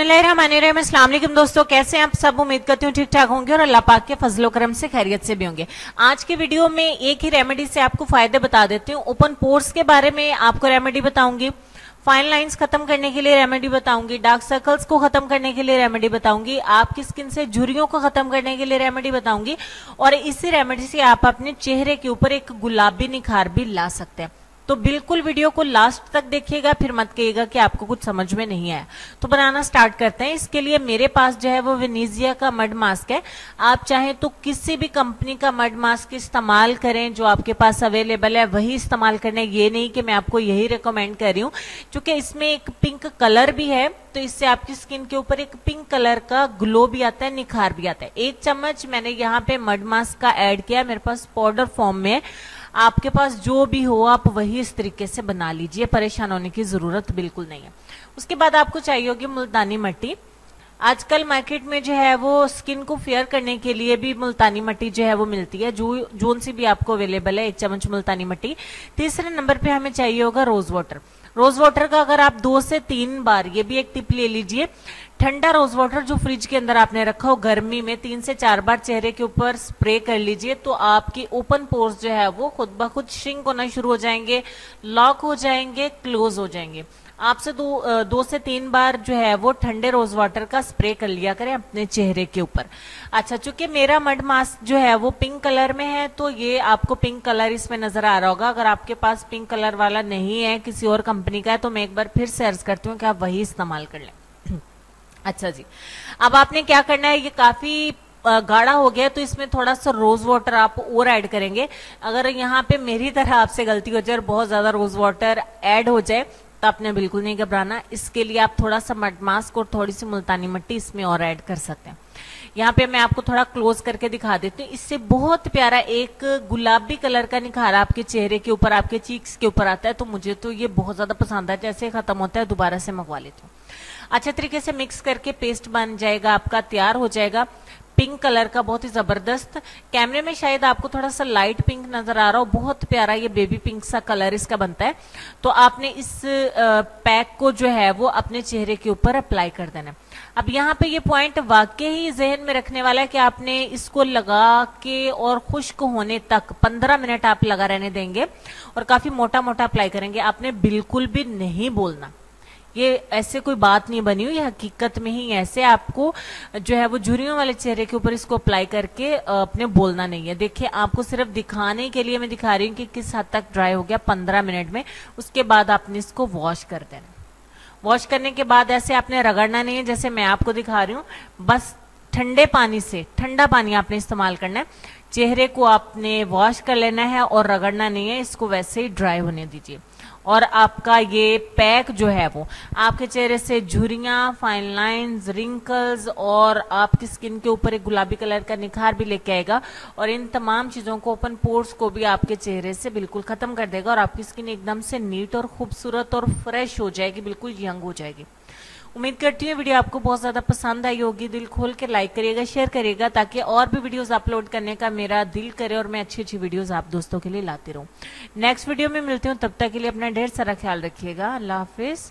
बिस्मिल्लाहिर्रहमानिर्रहीम। अस्सलाम वालेकुम दोस्तों, कैसे हैं आप सब। उम्मीद करती हूँ ठीक ठाक होंगे और अल्लाह पाक के फजलो करम से खैरियत से भी होंगे। आज के वीडियो में एक ही रेमेडी से आपको फायदे बता देती हूँ। ओपन पोर्स के बारे में आपको रेमेडी बताऊंगी, फाइन लाइंस खत्म करने के लिए रेमेडी बताऊंगी, डार्क सर्कल्स को खत्म करने के लिए रेमेडी बताऊंगी, आपकी स्किन से झुर्रियों को खत्म करने के लिए रेमेडी बताऊंगी और इसी रेमेडी से आप अपने चेहरे के ऊपर एक गुलाबी निखार भी ला सकते हैं। तो बिल्कुल वीडियो को लास्ट तक देखिएगा, फिर मत कहिएगा कि आपको कुछ समझ में नहीं आया। तो बनाना स्टार्ट करते हैं। इसके लिए मेरे पास जो है वो वेनेजिया का मड मास्क है। आप चाहें तो किसी भी कंपनी का मड मास्क इस्तेमाल करें, जो आपके पास अवेलेबल है वही इस्तेमाल करना है। ये नहीं कि मैं आपको यही रिकमेंड कर रही हूँ, क्योंकि इसमें एक पिंक कलर भी है, तो इससे आपकी स्किन के ऊपर एक पिंक कलर का ग्लो भी आता है, निखार भी आता है। 1 चम्मच मैंने यहाँ पे मड मास्क का ऐड किया, मेरे पास पाउडर फॉर्म में है। आपके पास जो भी हो आप वही इस तरीके से बना लीजिए, परेशान होने की जरूरत बिल्कुल नहीं है। उसके बाद आपको चाहिए होगी मुल्तानी मिट्टी। आजकल मार्केट में जो है वो स्किन को फेयर करने के लिए भी मुल्तानी मिट्टी जो है वो मिलती है, जो जोन सी भी आपको अवेलेबल है। 1 चम्मच मुल्तानी मिट्टी। तीसरे नंबर पे हमें चाहिए होगा रोज वाटर। रोज वाटर का अगर आप 2 से 3 बार, ये भी एक टिप ले लीजिए, ठंडा रोज वाटर जो फ्रिज के अंदर आपने रखा हो गर्मी में 3 से 4 बार चेहरे के ऊपर स्प्रे कर लीजिए, तो आपकी ओपन पोर्स जो है वो खुद ब खुद श्रिंक होना शुरू हो जाएंगे, लॉक हो जाएंगे, क्लोज हो जाएंगे। आपसे 2 से 3 बार जो है वो ठंडे रोज वाटर का स्प्रे कर लिया करें अपने चेहरे के ऊपर। अच्छा, चूंकि मेरा मड मास्क जो है वो पिंक कलर में है, तो ये आपको पिंक कलर इसमें नजर आ रहा होगा। अगर आपके पास पिंक कलर वाला नहीं है, किसी और कंपनी का है, तो मैं एक बार फिर से अर्ज करती हूँ कि आप वही इस्तेमाल कर लें। अच्छा जी, अब आपने क्या करना है, ये काफी गाढ़ा हो गया, तो इसमें थोड़ा सा रोज वाटर आप और ऐड करेंगे। अगर यहाँ पे मेरी तरह आपसे गलती हो जाए और बहुत ज्यादा रोज वाटर ऐड हो जाए तो आपने बिल्कुल नहीं घबराना। इसके लिए आप थोड़ा सा मड मास्क और थोड़ी सी मुल्तानी मिट्टी इसमें और ऐड कर सकते हैं। यहाँ पे मैं आपको थोड़ा क्लोज करके दिखा देती हूँ। इससे बहुत प्यारा एक गुलाबी कलर का निखार आपके चेहरे के ऊपर, आपके चीक्स के ऊपर आता है। तो मुझे तो ये बहुत ज्यादा पसंद है। जैसे खत्म होता है दोबारा से मंगवा लेती हूँ। अच्छे तरीके से मिक्स करके पेस्ट बन जाएगा आपका, तैयार हो जाएगा। पिंक कलर का बहुत ही जबरदस्त, कैमरे में शायद आपको थोड़ा सा लाइट पिंक नजर आ रहा हो, बहुत प्यारा ये बेबी पिंक सा कलर इसका बनता है। तो आपने इस पैक को जो है वो अपने चेहरे के ऊपर अप्लाई कर देना। अब यहाँ पे ये पॉइंट वाकई ही जहन में रखने वाला है कि आपने इसको लगा के और खुश्क होने तक 15 मिनट आप लगा रहने देंगे और काफी मोटा मोटा अप्लाई करेंगे। आपने बिल्कुल भी नहीं बोलना, ये ऐसे कोई बात नहीं बनी हुई, हकीकत में ही ऐसे आपको जो है वो झुर्रियों वाले चेहरे के ऊपर इसको अप्लाई करके अपने बोलना नहीं है। देखिए, आपको सिर्फ दिखाने के लिए मैं दिखा रही हूँ कि किस हद तक ड्राई हो गया 15 मिनट में। उसके बाद आपने इसको वॉश कर देना। वॉश करने के बाद ऐसे आपने रगड़ना नहीं है जैसे मैं आपको दिखा रही हूँ, बस ठंडे पानी से, ठंडा पानी आपने इस्तेमाल करना है। चेहरे को आपने वॉश कर लेना है और रगड़ना नहीं है, इसको वैसे ही ड्राई होने दीजिए। और आपका ये पैक जो है वो आपके चेहरे से झुर्रियां, फाइन लाइंस, रिंकल्स और आपकी स्किन के ऊपर एक गुलाबी कलर का निखार भी लेके आएगा और इन तमाम चीजों को, ओपन पोर्स को भी आपके चेहरे से बिल्कुल खत्म कर देगा और आपकी स्किन एकदम से नीट और खूबसूरत और फ्रेश हो जाएगी, बिल्कुल यंग हो जाएगी। उम्मीद करती हूँ वीडियो आपको बहुत ज्यादा पसंद आई होगी। दिल खोल के लाइक करिएगा, शेयर करिएगा, ताकि और भी वीडियोस अपलोड करने का मेरा दिल करे और मैं अच्छी अच्छी वीडियोस आप दोस्तों के लिए लाती रहूं। नेक्स्ट वीडियो में मिलती हूँ, तब तक के लिए अपना ढेर सारा ख्याल रखिएगा। अल्लाह हाफिज।